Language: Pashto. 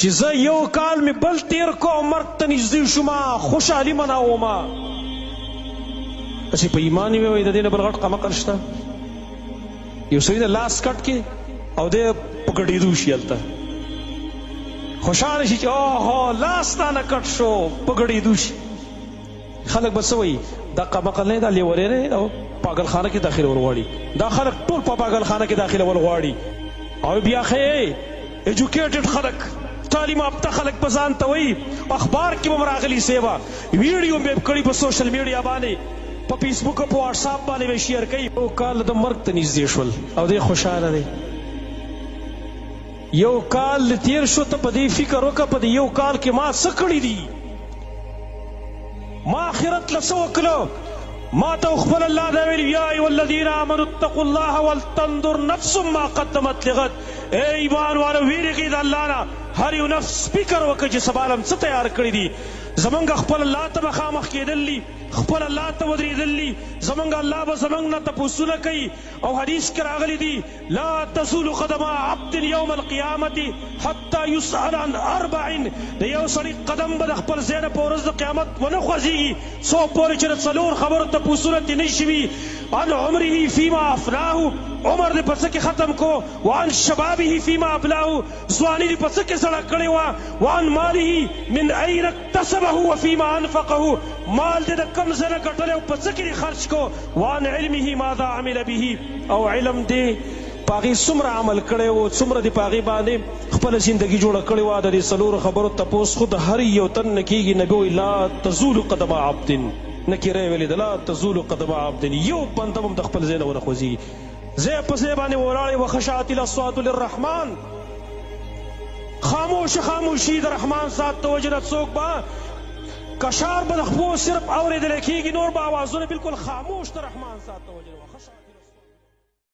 چې زه یو کال مې بل تیر کو مرګ ته نږدې شوما خوشحالي مناوما چې په ایمان مې وایي د دې نه بل غټ قمقل شته یو سړي د لاس کټ کې او دی په ګډېدو شي هلته خوشحاله شي چې اوهو لاس تا نه کټ شو په ګډېدو شي خلک به څه وایي دا قمقل نه دا لیوری نه او پاگلخانه کې داخله ور غواړي دا خلک ټول په پاگلخانه کې داخله ور غواړي او بیا ښه ایجوکیټډ خلک تعلیم یافته خلک په ځان ته وایي اخبار کې به م راغلي سیبه ویډیو مې کړي په سوشل میډیا باندې په فیسبوک او په واټساپ باندې به شیر کوي یو کال د مرګ ته نږدې شول او دی خوشحاله دی یو کال تیر شو ته په دې فکر وکړه په دې یو کال کې ما څه کړي دي ما آخرت له څه وکړه ما ته خپل الله دا ویلي یا ایها الذین آمنوا اتقوا الله ولتنظر نفس ما قدمت لغد ای ایمان والو ویرېږئ د الله نه هر یو نفس فکر وکړي چې سبا له څه تیار کړي دي زمونږ خپل الله ته مخامخ کېدل دي خپل الله ته ودرېدل دي زمونږ الله به زمونږ نه تپوسونه کوي او حدیث کې راغلی دي لا تزول قدم عبد یوم القیامة حتی یسأل عن اربع د یو سړي قدم به د خپل ځای نه په ورځ د قیامت ونه خوځېږي څو پورې چې د څلور خبرو تپوسونه ترې نه شوي عن عمره فیما افناه عمر دې په څه کې ختم کو وعن شبابه فیما ابلاه ځواني دې په څه کې سړه کړې وه وعن ماله من این اکتسبه وفیما انفقه مال دې د کم ځای نه ګټلی او په څه کې دې خرچ کو وعن علمه ماذا عمل به او علم دې په هغې څومره عمل کړی و څومره دې په هغې باندې خپله زندګي جوړه کړې وه د دې څلورو خبرو تپوس خو د هر یو تن نه کېږي نبي وایي لا تزول قدم عبد نکیره ویلې ده لا تزول قدم عبد یو بنده هم د خپل ځای نه ونه خوځېږي ځای په ځای باندې ولاړې وخشعت الاصوات للرحمن خاموشي د رحمان ذات د وجې نه څوک به کشار به د خپلو صرف اورېدلی کېږي نور به اوازونه بلکل خاموش د رحمان ذات د وجې نه